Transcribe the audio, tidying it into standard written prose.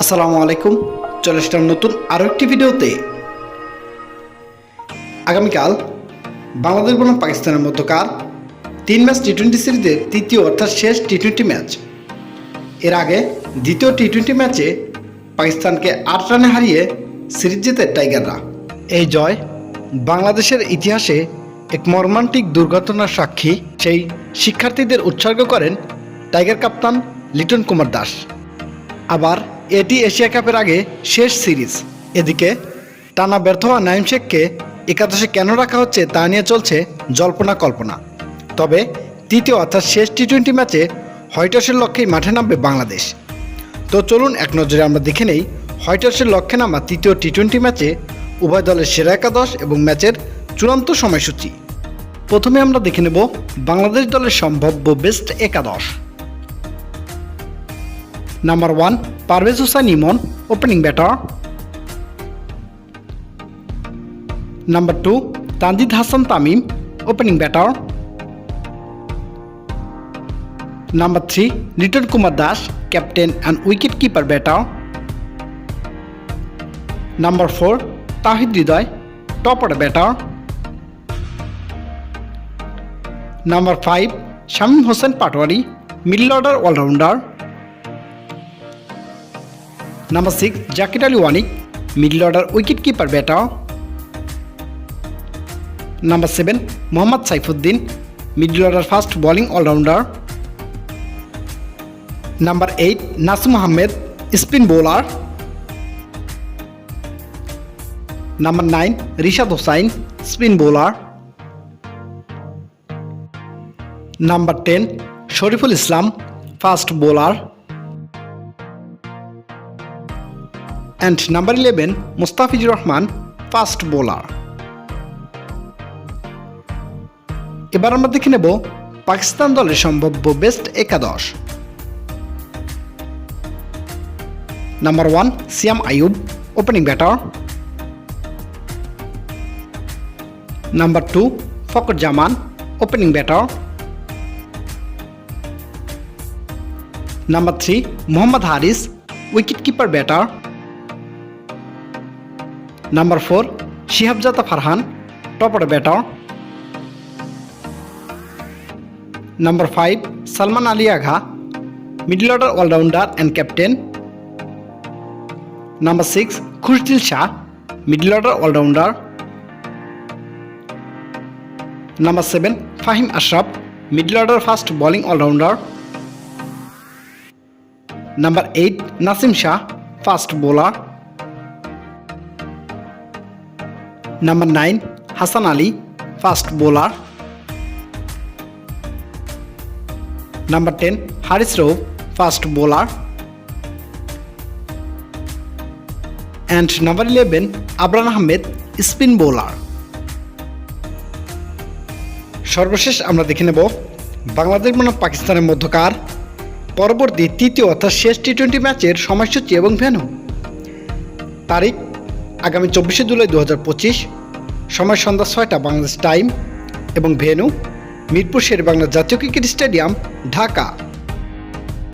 আসসালামু আলাইকুম। চলে আসলাম নতুন আরও একটি ভিডিওতে। আগামীকাল বাংলাদেশ বনাম পাকিস্তানের মধ্যকার 3 ম্যাচ টি-20 সিরিজের তৃতীয় অর্থাৎ শেষ টি-20 ম্যাচ। এর আগে দ্বিতীয় টি-20 ম্যাচে পাকিস্তানকে 8 রানে হারিয়ে সিরিজ জেতে টাইগাররা। এই জয় বাংলাদেশের ইতিহাসে এক মর্মান্তিক দুর্ঘটনার সাক্ষী। সেই শিক্ষার্থীদের উৎসর্গ করেন টাইগার কাপ্তান লিটন কুমার দাস। আবার এটি এশিয়া কাপের আগে শেষ সিরিজ। এদিকে টানা ব্যর্থ হওয়া নাঈম শেখকে একাদশে কেন রাখা হচ্ছে তা নিয়ে চলছে জল্পনা কল্পনা। তবে তৃতীয় অর্থাৎ শেষ টি-20 ম্যাচে হোয়াইট হাউসের লক্ষ্যেই মাঠে নামবে বাংলাদেশ। তো চলুন এক নজরে আমরা দেখে নেই হোয়াইট হাউসের লক্ষ্যে নামা তৃতীয় টি-20 ম্যাচে উভয় দলের সেরা একাদশ এবং ম্যাচের চূড়ান্ত সময়সূচি। প্রথমে আমরা দেখে নেব বাংলাদেশ দলের সম্ভাব্য বেস্ট একাদশ। Number 1 Parvez Hossain Emon, opening batter. Number 2 Tanzid Hasan Tamim, opening batter. Number 3 Liton Kumar Das, captain and wicket keeper batter. Number 4 Towhid Hridoy, top order batter. Number 5 Shamim Hossain Patwari, middle order allrounder. Number 6 Jaker Ali Anik, middle order wicket keeper batter. Number 7 Mohammad Saifuddin, middle order fast bowling allrounder. Number 8 Nasum Ahmed, spin bowler. Number 9 Rishad Hossain, spin bowler. Number 10 Shoriful Islam, fast bowler. And number 11 Mustafizur Rahman, fast bowler. এবার আমরা দেখে নেব পাকিস্তান দলের সম্ভাব্য best একাদশ। Number 1 Saim Ayub, opening batter. Number 2 Fakhar Zaman, opening batter. Number 3 Mohammad Haris, wicket keeper batter. Number 4 Sahibzada Farhan, top order batter. Number 5 Salman Ali Agha, middle order all rounder and captain. Number 6 Khushdil Shah, middle order allrounder. Number 7 Faheem Ashraf, middle order fast bowling allrounder. Number 8 Naseem Shah, fast bowler. Number 9 Hasan Ali, fast bowler. Number 10 Haris Rauf, fast bowler. And number 11 Abrar Ahmed, spin bowler. সর্বশেষ আমরা দেখে নেব বাংলাদেশ বনাম পাকিস্তানের মধ্যকার পরবর্তী তৃতীয় অর্থাৎ শেষ টি-20 ম্যাচের সময়সূচি এবং ভেন্যু। তারিখ আগামী 24 জুলাই 2025, সময় সন্ধ্যা 6টা বাংলাদেশ টাইম এবং ভেন্যু মিরপুর শেরেবাংলা জাতীয় ক্রিকেট স্টেডিয়াম, ঢাকা।